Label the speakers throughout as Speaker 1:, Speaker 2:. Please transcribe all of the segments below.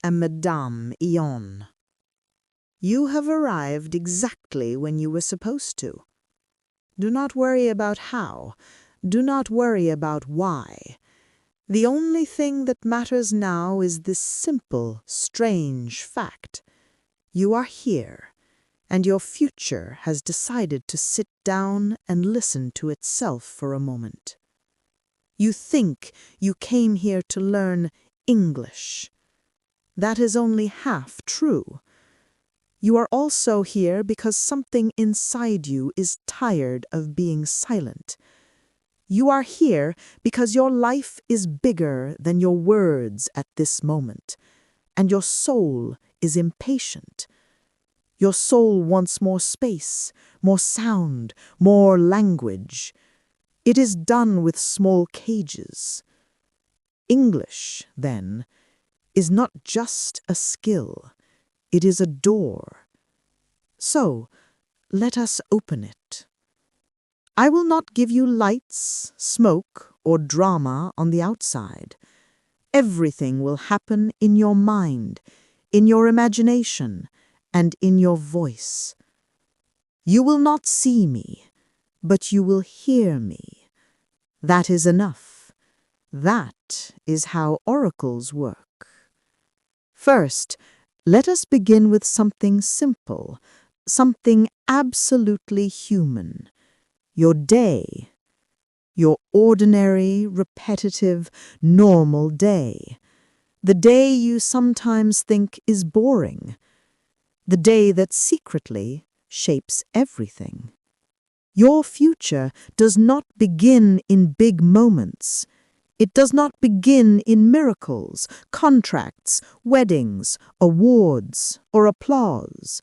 Speaker 1: am Madame Eon. You have arrived exactly when you were supposed to. Do not worry about how. Do not worry about why. The only thing that matters now is this simple, strange fact. You are here, and your future has decided to sit down and listen to itself for a moment. You think you came here to learn English. That is only half true. You are also here because something inside you is tired of being silent. You are here because your life is bigger than your words at this moment, and your soul is impatient. Your soul wants more space, more sound, more language. It is done with small cages. English, then, is not just a skill. It is a door. So, let us open it. I will not give you lights, smoke, or drama on the outside. Everything will happen in your mind, in your imagination, and in your voice. You will not see me, but you will hear me. That is enough. That is how oracles work. First, let us begin with something simple, something absolutely human. Your day. Your ordinary, repetitive, normal day. The day you sometimes think is boring. The day that secretly shapes everything. Your future does not begin in big moments. It does not begin in miracles, contracts, weddings, awards, or applause.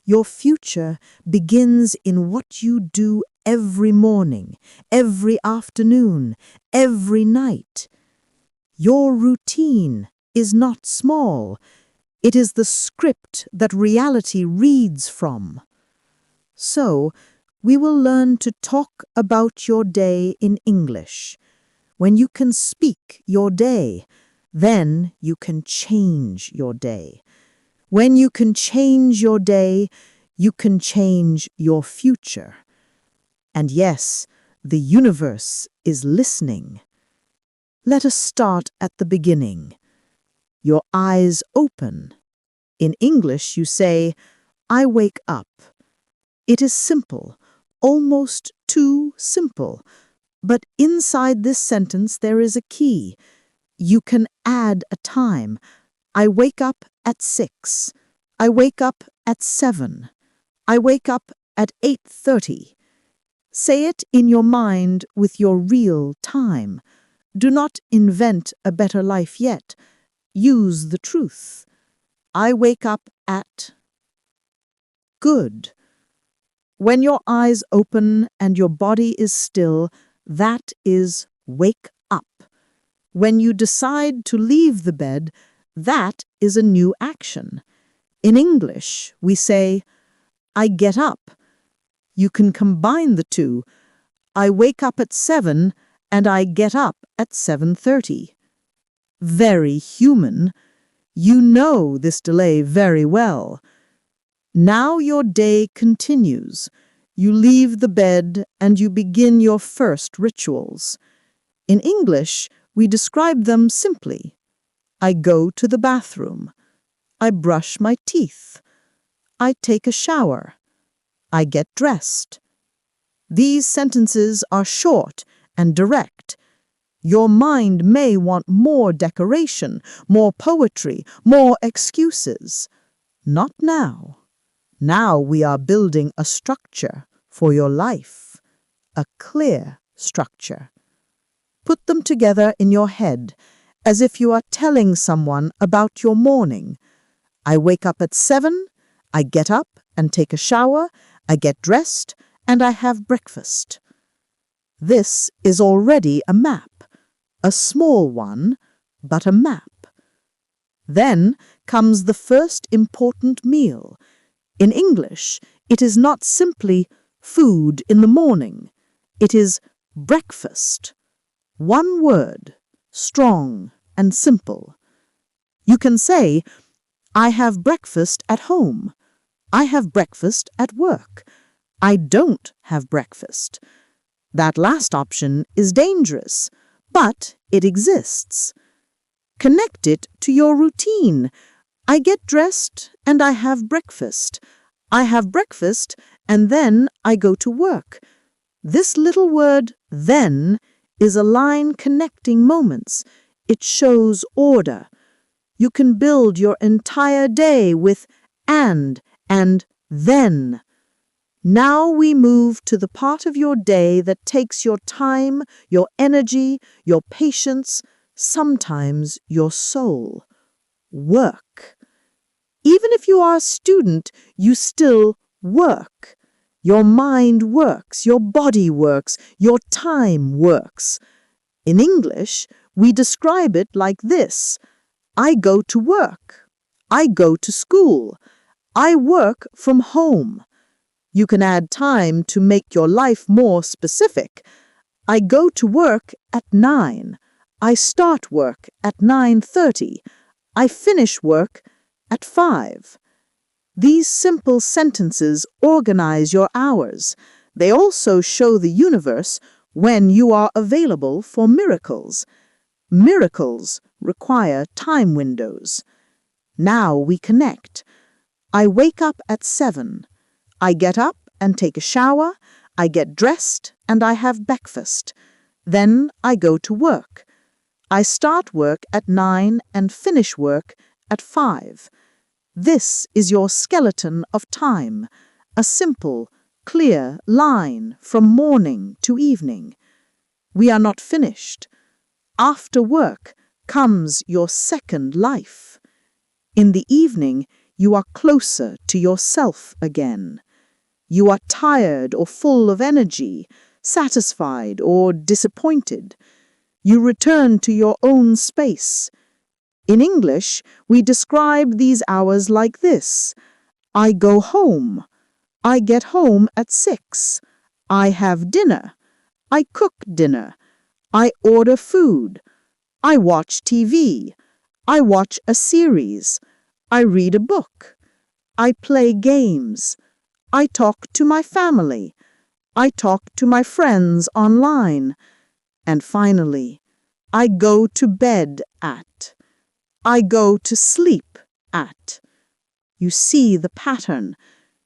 Speaker 1: Your future begins in what you do every morning, every afternoon, every night. Your routine is not small. It is the script that reality reads from. So, we will learn to talk about your day in English. When you can speak your day, then you can change your day. When you can change your day, you can change your future. And yes, the universe is listening. Let us start at the beginning. Your eyes open. In English, you say, I wake up. It is simple, almost too simple. But inside this sentence, there is a key. You can add a time. I wake up at 6. I wake up at 7. I wake up at 8:30. Say it in your mind with your real time. Do not invent a better life yet. Use the truth. I wake up at... Good. When your eyes open and your body is still, that is wake up. When you decide to leave the bed, that is a new action. In English, we say, I get up. You can combine the two. I wake up at 7 and I get up at 7:30. Very human. You know this delay very well. Now your day continues. You leave the bed and you begin your first rituals. In English, we describe them simply. I go to the bathroom. I brush my teeth. I take a shower. I get dressed. These sentences are short and direct. Your mind may want more decoration, more poetry, more excuses. Not now. Now we are building a structure for your life, a clear structure. Put them together in your head as if you are telling someone about your morning. I wake up at 7, I get up and take a shower, I get dressed, and I have breakfast. This is already a map, a small one, but a map. Then comes the first important meal. In English, it is not simply food in the morning. It is breakfast. One word, strong and simple. You can say, I have breakfast at home. I have breakfast at work. I don't have breakfast. That last option is dangerous, but it exists. Connect it to your routine. I get dressed and I have breakfast. I have breakfast and then I go to work. This little word, then, is a line connecting moments. It shows order. You can build your entire day with and then. Now we move to the part of your day that takes your time, your energy, your patience, sometimes your soul. Work. Even if you are a student, you still work. Your mind works, your body works, your time works. In English, we describe it like this: I go to work. I go to school. I work from home. You can add time to make your life more specific. I go to work at 9. I start work at 9:30. I finish work at 5. These simple sentences organize your hours. They also show the universe when you are available for miracles. Miracles require time windows. Now we connect. I wake up at 7. I get up and take a shower. I get dressed and I have breakfast. Then I go to work. I start work at 9 and finish work at 5. This is your skeleton of time, a simple, clear line from morning to evening. We are not finished. After work comes your second life. In the evening, you are closer to yourself again. You are tired or full of energy, satisfied or disappointed. You return to your own space. In English, we describe these hours like this: I go home. I get home at 6. I have dinner. I cook dinner. I order food. I watch TV. I watch a series. I read a book. I play games. I talk to my family. I talk to my friends online. And finally, I go to bed at. I go to sleep at. You see the pattern.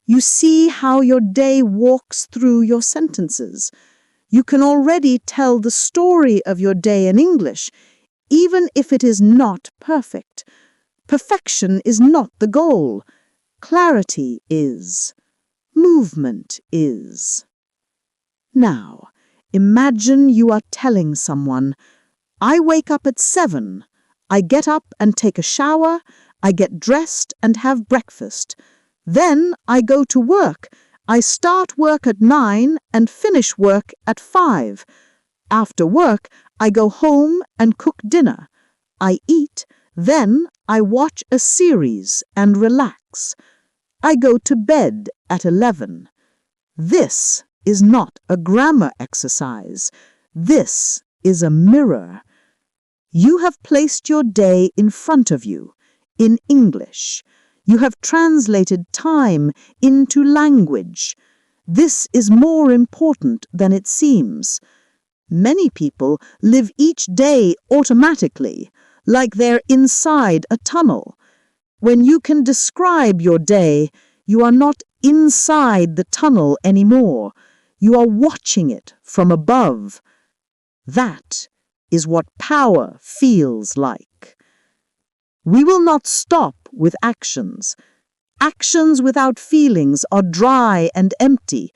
Speaker 1: You see how your day walks through your sentences. You can already tell the story of your day in English, even if it is not perfect. Perfection is not the goal. Clarity is. Movement is. Now, imagine you are telling someone, I wake up at 7. I get up and take a shower. I get dressed and have breakfast. Then I go to work. I start work at 9 and finish work at 5. After work, I go home and cook dinner. I eat, then I watch a series and relax. I go to bed at 11. This is not a grammar exercise. This is a mirror. You have placed your day in front of you, in English. You have translated time into language. This is more important than it seems. Many people live each day automatically, like they're inside a tunnel. When you can describe your day, you are not inside the tunnel anymore. You are watching it from above. That is what power feels like. We will not stop with actions. Actions without feelings are dry and empty.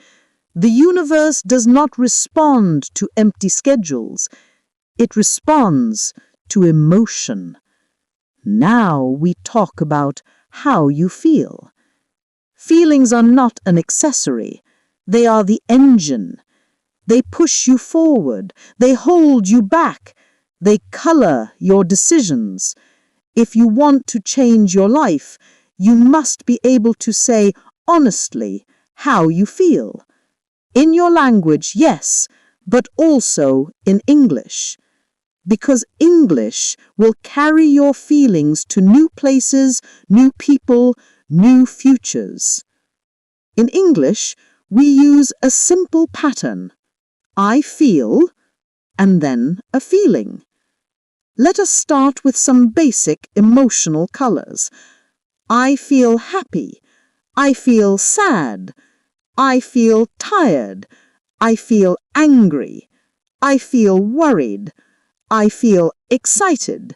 Speaker 1: The universe does not respond to empty schedules. It responds to emotion. Now we talk about how you feel. Feelings are not an accessory. They are the engine. They push you forward. They hold you back. They color your decisions. If you want to change your life, you must be able to say honestly how you feel. In your language, yes, but also in English.
Speaker 2: Because English will carry your feelings to new places, new people, new futures. In English, we use a simple pattern. I feel, and then a feeling. Let us start with some basic emotional colors. I feel happy. I feel sad. I feel tired. I feel angry. I feel worried. I feel excited.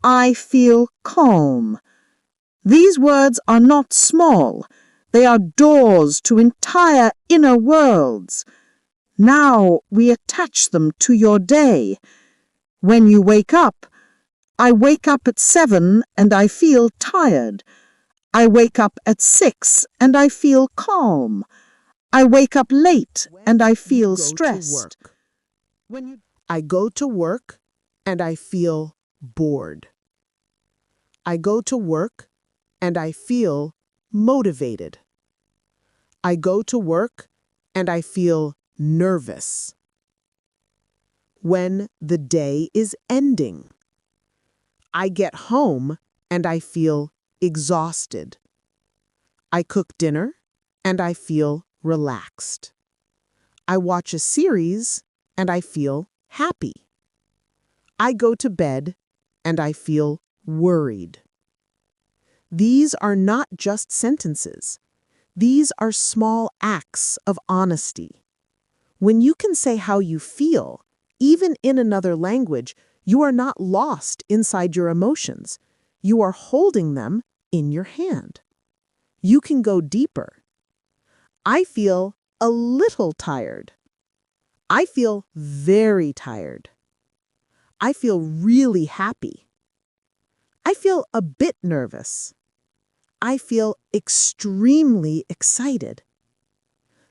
Speaker 2: I feel calm. These words are not small. They are doors to entire inner worlds. Now we attach them to your day. When you wake up, I wake up at 7 and I feel tired. I wake up at 6 and I feel calm. I wake up late and I feel stressed.
Speaker 1: I go to work and I feel bored. I go to work and I feel motivated. I go to work and I feel nervous. When the day is ending, I get home and I feel exhausted. I cook dinner and I feel relaxed. I watch a series and I feel happy. I go to bed and I feel worried. These are not just sentences. These are small acts of honesty. When you can say how you feel, even in another language, you are not lost inside your emotions. You are holding them in your hand. You can go deeper. I feel a little tired. I feel very tired. I feel really happy. I feel a bit nervous. I feel extremely excited.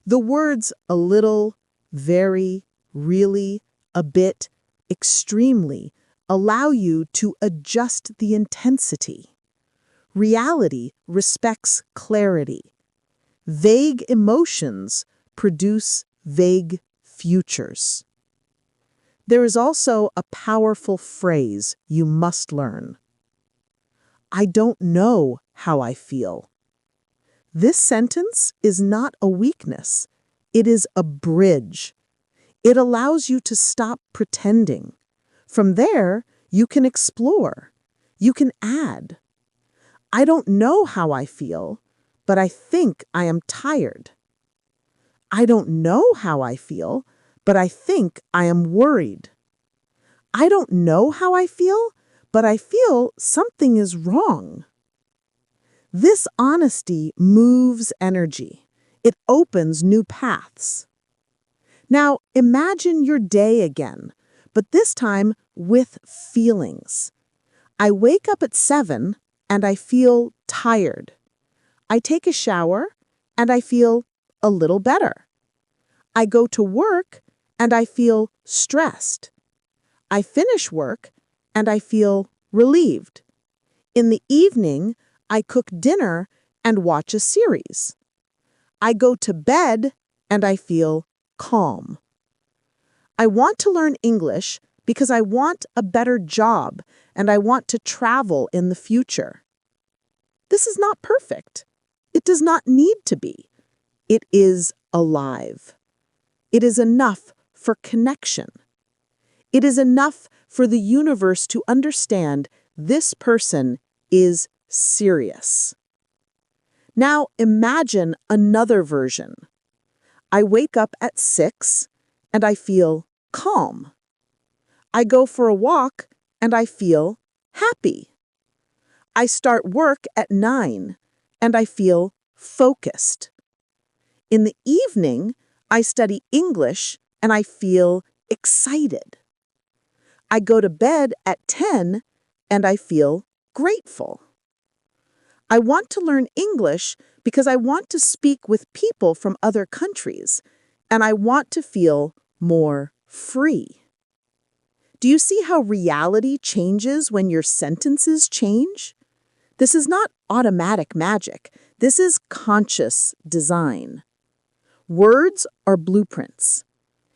Speaker 1: The words a little, very, really, a bit, extremely allow you to adjust the intensity. Reality respects clarity. Vague emotions produce vague futures. There is also a powerful phrase you must learn. I don't know how I feel. This sentence is not a weakness. It is a bridge. It allows you to stop pretending. From there, you can explore. You can add. I don't know how I feel, but I think I am tired. I don't know how I feel, but I think I am worried. I don't know how I feel, but I feel something is wrong. This honesty moves energy. It opens new paths. Now, imagine your day again, but this time with feelings. I wake up at 7 and I feel tired. I take a shower and I feel a little better. I go to work and I feel stressed. I finish work and I feel relieved. In the evening, I cook dinner and watch a series. I go to bed and I feel calm. I want to learn English because I want a better job and I want to travel in the future. This is not perfect. It does not need to be. It is alive. It is enough for connection. It is enough for the universe to understand this person is serious. Now imagine another version. I wake up at 6 and I feel calm. I go for a walk and I feel happy. I start work at 9 and I feel focused. In the evening, I study English and I feel excited. I go to bed at 10 and I feel grateful. I want to learn English because I want to speak with people from other countries, and I want to feel more free. Do you see how reality changes when your sentences change? This is not automatic magic. This is conscious design. Words are blueprints.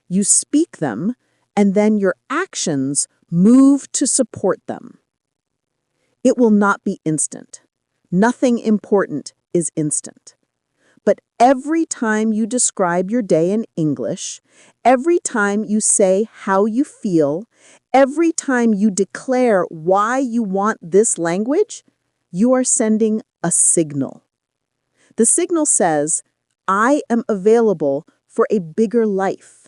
Speaker 1: You speak them, and then your actions
Speaker 3: Move to support them. It will not be instant. Nothing important is instant. But every time you describe your day in English, every time you say how you feel, every time you declare why you want this language, you are sending a signal. The signal says, I am available for a bigger life.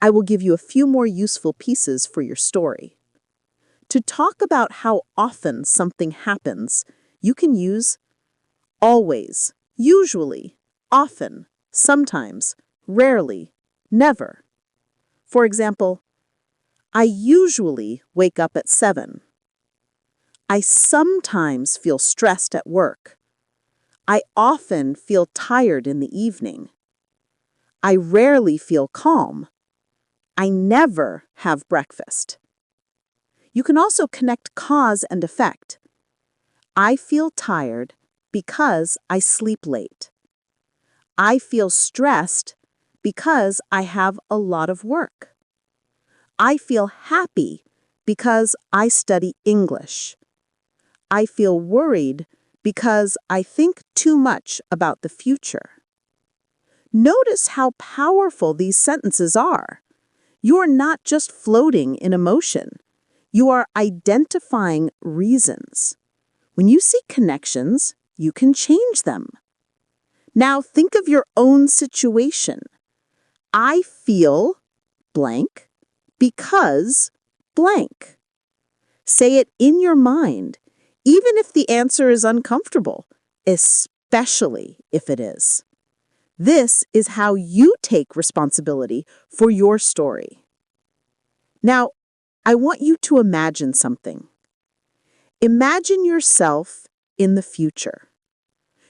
Speaker 3: I will give you a few more useful pieces for your story. To talk about how often something happens, you can use always, usually, often, sometimes, rarely, never. For example, I usually wake up at 7. I sometimes feel stressed at work. I often feel tired in the evening. I rarely feel calm. I never have breakfast. You can also connect cause and effect. I feel tired because I sleep late. I feel stressed because I have a lot of work. I feel happy because I study English. I feel worried because I think too much about the future. Notice how powerful these sentences are. You are not just floating in emotion. You are identifying reasons. When you see connections, you can change them. Now think of your own situation. I feel blank because blank. Say it in your mind, even if the answer is uncomfortable, especially if it is. This is how you take responsibility for your story. Now, I want you to imagine something. Imagine yourself in the future.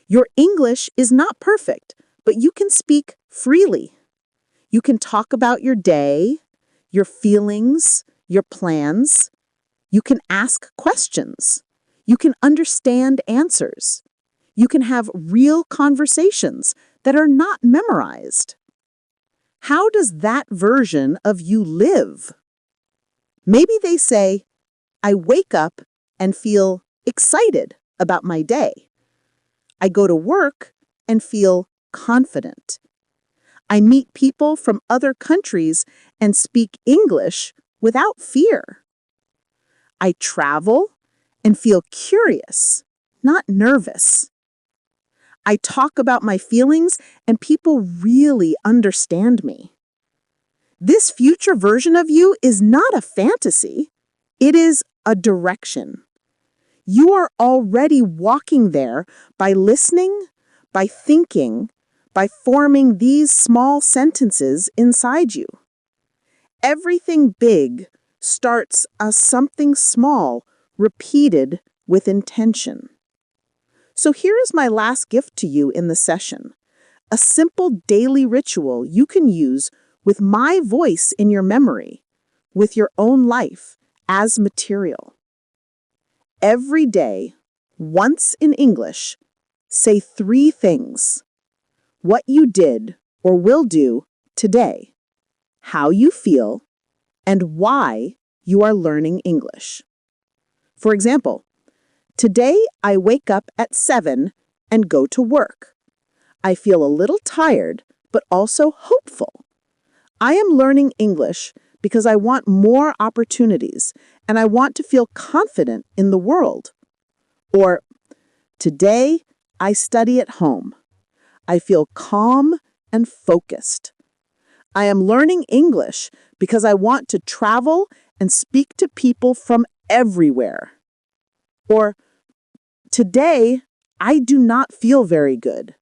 Speaker 3: Your English is not perfect, but you can speak freely. You can talk about your day, your feelings, your plans. You can ask questions. You can understand answers. You can have real conversations that are not memorized. How does that version of you live? Maybe they say, I wake up and feel excited about my day. I go to work and feel confident. I meet people from other countries and speak English without fear. I travel and feel curious, not nervous. I talk about my feelings and people really understand me. This future version of you is not a fantasy. It is a direction. You are already walking there by listening, by thinking, by forming these small sentences inside you. Everything big starts as something small, repeated with intention. So here is my last gift to you in the session. A simple daily ritual you can use with my voice in your memory, with your own life as material. Every day, once in English, say 3 things. What you did or will do today, how you feel, and why you are learning English. For example, today I wake up at 7 and go to work. I feel a little tired, but also hopeful. I am learning English because I want more opportunities and I want to feel confident in the world. Or, today I study at home. I feel calm and focused. I am learning English because I want to travel and speak to people from everywhere. Or, today I do not feel very good.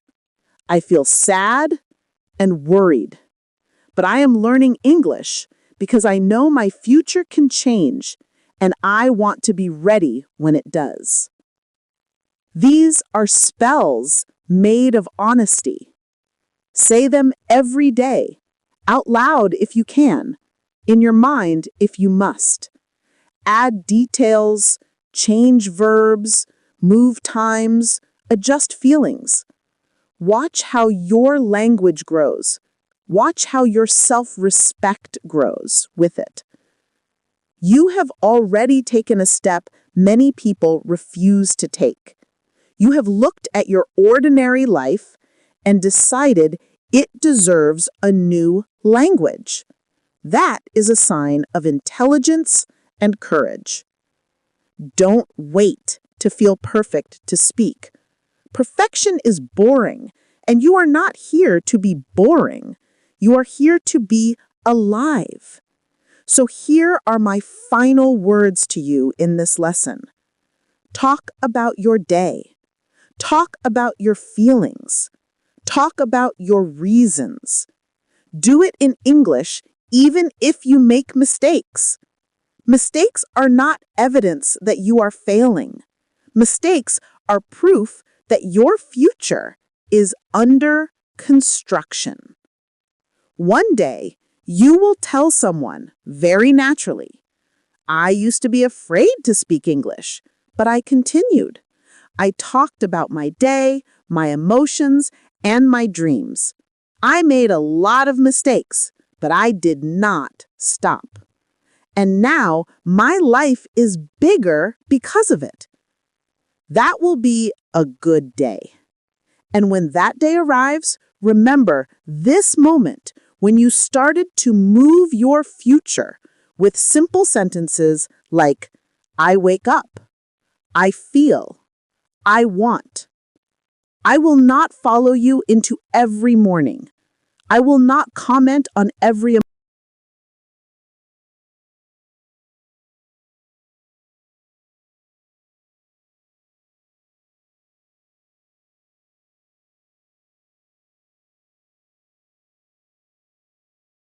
Speaker 3: I feel sad and worried. But I am learning English because I know my future can change and I want to be ready when it does. These are spells made of honesty. Say them every day, out loud if you can, in your mind if you must. Add details, change verbs, move times, adjust feelings. Watch how your language grows. Watch how your self-respect grows with it. You have already taken a step many people refuse to take. You have looked at your ordinary life and decided it deserves a new language. That is a sign of intelligence and courage. Don't wait to feel perfect to speak. Perfection is boring, and you are not here to be boring. You are here to be alive. So here are my final words to you in this lesson. Talk about your day. Talk about your feelings. Talk about your reasons. Do it in English, even if you make mistakes. Mistakes are not evidence that you are failing. Mistakes are proof that your future is under construction. One day, you will tell someone very naturally, I used to be afraid to speak English, but I continued. I talked about my day, my emotions, and my dreams. I made a lot of mistakes, but I did not stop. And now my life is bigger because of it. That will be a good day. And when that day arrives, remember this moment when you started to move your future with simple sentences like, I wake up, I feel, I want. I will not follow you into every morning. I will not comment on every